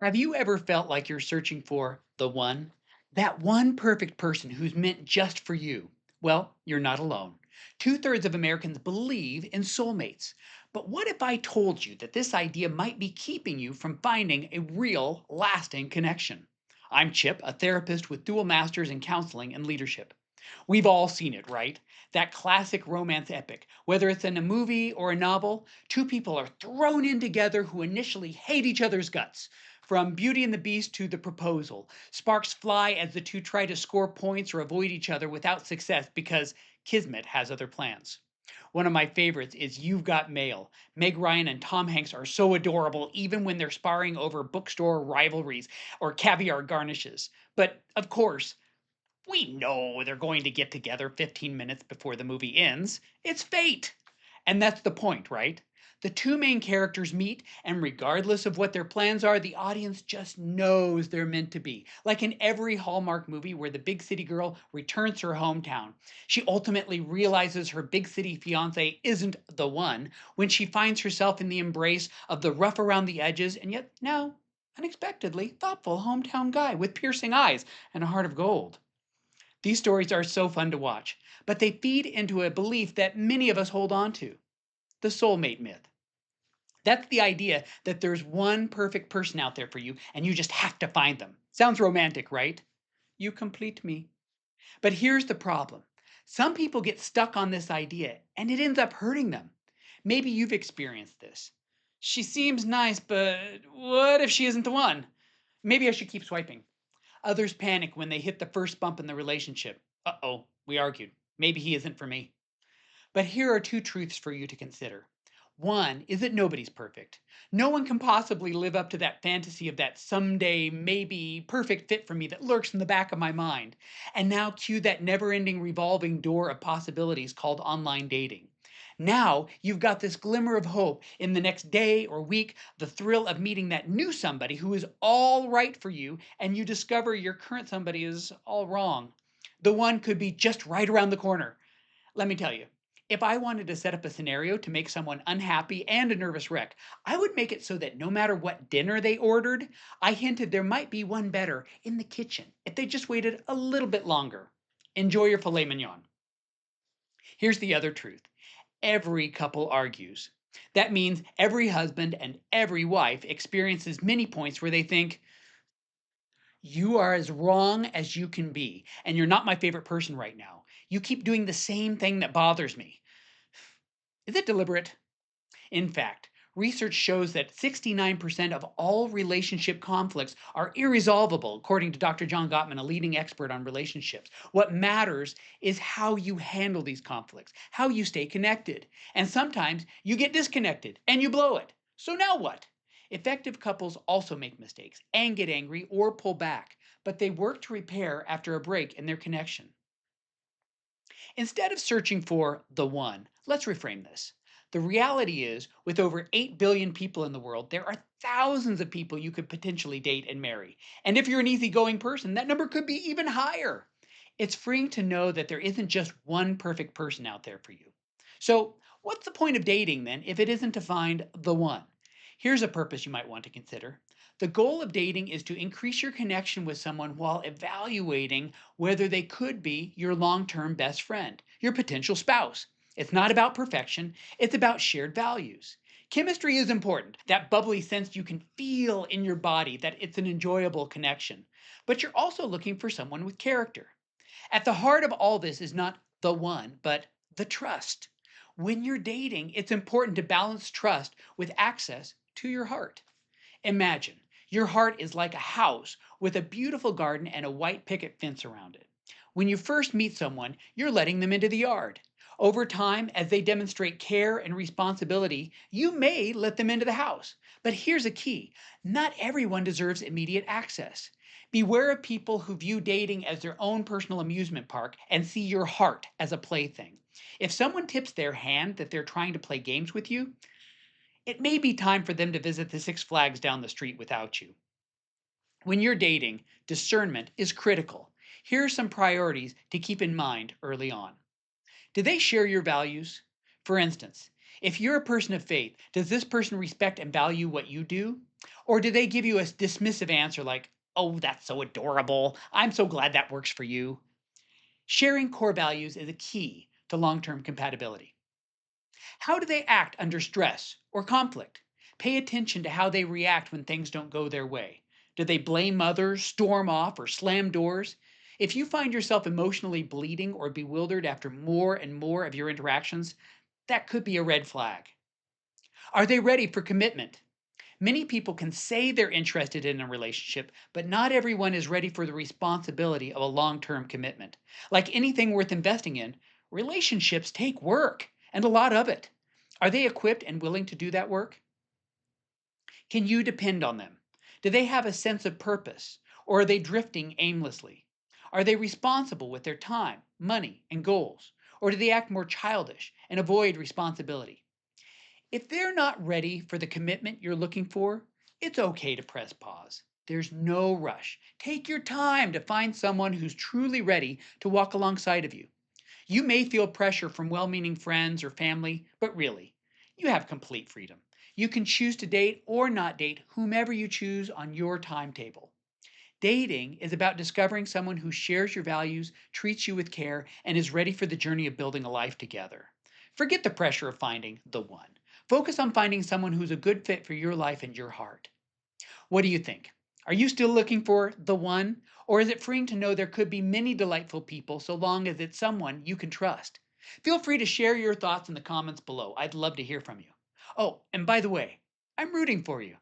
Have you ever felt like you're searching for the one? That one perfect person who's meant just for you? Well, you're not alone. Two-thirds of Americans believe in soulmates. But what if I told you that this idea might be keeping you from finding a real, lasting connection? I'm Chip, a therapist with dual masters in counseling and leadership. We've all seen it, right? That classic romance epic. Whether it's in a movie or a novel, two people are thrown in together who initially hate each other's guts. From Beauty and the Beast to The Proposal, sparks fly as the two try to score points or avoid each other without success because Kismet has other plans. One of my favorites is You've Got Mail. Meg Ryan and Tom Hanks are so adorable even when they're sparring over bookstore rivalries or caviar garnishes. But of course, we know they're going to get together 15 minutes before the movie ends. It's fate. And that's the point, right? The two main characters meet, and regardless of what their plans are, the audience just knows they're meant to be. Like in every Hallmark movie where the big city girl returns to her hometown, she ultimately realizes her big city fiance isn't the one when she finds herself in the embrace of the rough around the edges and yet now unexpectedly thoughtful hometown guy with piercing eyes and a heart of gold. These stories are so fun to watch, but they feed into a belief that many of us hold on to: the soulmate myth. That's the idea that there's one perfect person out there for you and you just have to find them. Sounds romantic, right? You complete me. But here's the problem: some people get stuck on this idea and it ends up hurting them. Maybe you've experienced this. She seems nice, but what if she isn't the one? Maybe I should keep swiping. Others panic when they hit the first bump in the relationship. Uh oh, we argued. Maybe he isn't for me. But here are two truths for you to consider. One is that nobody's perfect. No one can possibly live up to that fantasy of that someday, maybe perfect fit for me that lurks in the back of my mind. And now cue that never ending revolving door of possibilities called online dating. Now you've got this glimmer of hope in the next day or week, the thrill of meeting that new somebody who is all right for you, and you discover your current somebody is all wrong. The one could be just right around the corner. Let me tell you, if I wanted to set up a scenario to make someone unhappy and a nervous wreck, I would make it so that no matter what dinner they ordered, I hinted there might be one better in the kitchen if they just waited a little bit longer. Enjoy your filet mignon. Here's the other truth: every couple argues. That means every husband and every wife experiences many points where they think, you are as wrong as you can be, and you're not my favorite person right now. You keep doing the same thing that bothers me. Is it deliberate? In fact, research shows that 69% of all relationship conflicts are irresolvable, according to Dr. John Gottman, a leading expert on relationships. What matters is how you handle these conflicts, how you stay connected. And sometimes you get disconnected and you blow it. So now what? Effective couples also make mistakes and get angry or pull back, but they work to repair after a break in their connection. Instead of searching for the one, let's reframe this. The reality is, with over 8 billion people in the world, there are thousands of people you could potentially date and marry. And if you're an easygoing person, that number could be even higher. It's freeing to know that there isn't just one perfect person out there for you. So, what's the point of dating then if it isn't to find the one? Here's a purpose you might want to consider. The goal of dating is to increase your connection with someone while evaluating whether they could be your long term best friend, your potential spouse. It's not about perfection, it's about shared values. Chemistry is important, that bubbly sense you can feel in your body that it's an enjoyable connection. But you're also looking for someone with character. At the heart of all this is not the one, but the trust. When you're dating, it's important to balance trust with access to your heart. Imagine your heart is like a house with a beautiful garden and a white picket fence around it. When you first meet someone, you're letting them into the yard. Over time, as they demonstrate care and responsibility, you may let them into the house. But here's a key: not everyone deserves immediate access. Beware of people who view dating as their own personal amusement park and see your heart as a plaything. If someone tips their hand that they're trying to play games with you, it may be time for them to visit the Six Flags down the street without you. When you're dating, discernment is critical. Here are some priorities to keep in mind early on. Do they share your values? For instance, if you're a person of faith, does this person respect and value what you do? Or do they give you a dismissive answer like, oh, that's so adorable. I'm so glad that works for you? Sharing core values is a key to long term compatibility. How do they act under stress or conflict? Pay attention to how they react when things don't go their way. Do they blame others, storm off, or slam doors? If you find yourself emotionally bleeding or bewildered after more and more of your interactions, that could be a red flag. Are they ready for commitment? Many people can say they're interested in a relationship, but not everyone is ready for the responsibility of a long term commitment. Like anything worth investing in, relationships take work and a lot of it. Are they equipped and willing to do that work? Can you depend on them? Do they have a sense of purpose, or are they drifting aimlessly? Are they responsible with their time, money, and goals, or do they act more childish and avoid responsibility? If they're not ready for the commitment you're looking for, it's okay to press pause. There's no rush. Take your time to find someone who's truly ready to walk alongside of you. You may feel pressure from well meaning friends or family, but really, you have complete freedom. You can choose to date or not date whomever you choose on your timetable. Dating is about discovering someone who shares your values, treats you with care, and is ready for the journey of building a life together. Forget the pressure of finding the one. Focus on finding someone who's a good fit for your life and your heart. What do you think? Are you still looking for the one? Or is it freeing to know there could be many delightful people so long as it's someone you can trust? Feel free to share your thoughts in the comments below. I'd love to hear from you. Oh, and by the way, I'm rooting for you.